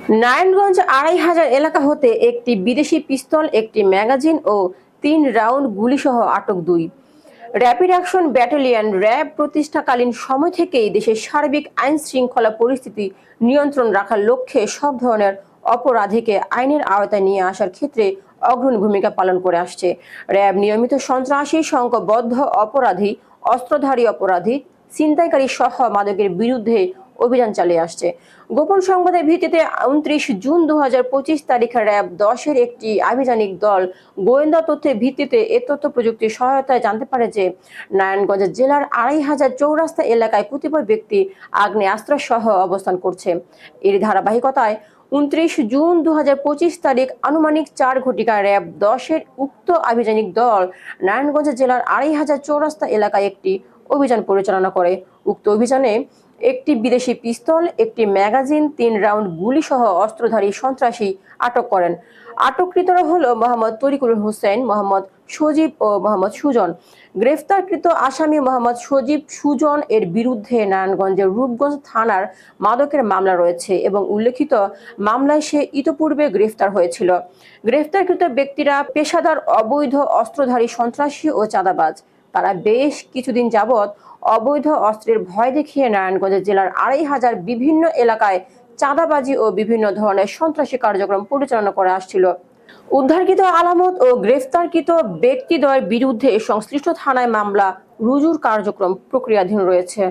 নারায়ণগঞ্জ ২৫০০ এলাকা হতে একটি বিদেশি পিস্তল, একটি ম্যাগাজিন ও ৩ রাউন্ড গুলিসহ আটক ২। র্যাপিড অ্যাকশন ব্যাটালিয়ন র্যাব প্রতিষ্ঠাকালীন সময় থেকেই দেশের সার্বিক আইন শৃঙ্খলা পরিস্থিতি নিয়ন্ত্রণ রাখার লক্ষ্যে সব ধরনের অপরাধীকে আইনের আওতায় নিয়ে আসার ক্ষেত্রে অগ্রণী ভূমিকা পালন করে আসছে। র্যাব নিয়মিত সন্ত্রাসী, সংঘবদ্ধ অপরাধী, অস্ত্রধারী অপরাধী, ছিনতাইকারী সহ মাদকের বিরুদ্ধে অভিযান চালিয়ে আসছে। গোপন সংবাদের ভিত্তিতে ২৯ জুন ২০২৫ তারিখে র্যাব ১০-এর একটি আভিযানিক দল গোয়েন্দা তথ্যের ভিত্তিতে এ তথ্য প্রযুক্তির সহায়তায় জানতে পারে যে নারায়ণগঞ্জ জেলার ২৫০০ চৌরাস্তা এলাকায় কতিপয় ব্যক্তি আগ্নেয়াস্ত্র সহ অবস্থান করছে। এর ধারাবাহিকতায় ২৯ জুন ২০২৫ তারিখ আনুমানিক ৪ ঘটিকায় র্যাব ১০-এর উক্ত আভিযানিক দল নারায়ণগঞ্জ জেলার ২৫০০ চৌরাস্তা এলাকায় একটি অভিযান পরিচালনা করে। উক্ত অভিযানে একটি বিদেশি পিস্তল, একটি ম্যাগাজিন, ৩ রাউন্ড গুলিসহ অস্ত্রধারী সন্ত্রাসী আটক করেন। আটককৃতরা হল মোহাম্মদ তরিকুল হোসেন, মোহাম্মদ সজীব ও মোহাম্মদ সুজন। গ্রেফতারকৃত আসামি মোহাম্মদ সজীব সুজন এর বিরুদ্ধে নারায়ণগঞ্জের রূপগঞ্জ থানার মাদকের মামলা রয়েছে এবং উল্লেখিত মামলায় সে ইতোপূর্বে গ্রেফতার হয়েছিল। গ্রেফতারকৃত ব্যক্তিরা পেশাদার অবৈধ অস্ত্রধারী সন্ত্রাসী ও চাঁদাবাজ। তারা বেশ কিছুদিন যাবৎ অবৈধ অস্ত্রের ভয় দেখিয়ে নারায়ণগঞ্জ জেলার ২৫০০ বিভিন্ন এলাকায় চাঁদাবাজি ও বিভিন্ন ধরনের সন্ত্রাসী কার্যক্রম পরিচালনা করে আসছিল। উদ্ধারকৃত আলামত ও গ্রেফতারকৃত ব্যক্তিদ্বয়ের বিরুদ্ধে সংশ্লিষ্ট থানায় মামলা রুজুর কার্যক্রম প্রক্রিয়াধীন রয়েছে।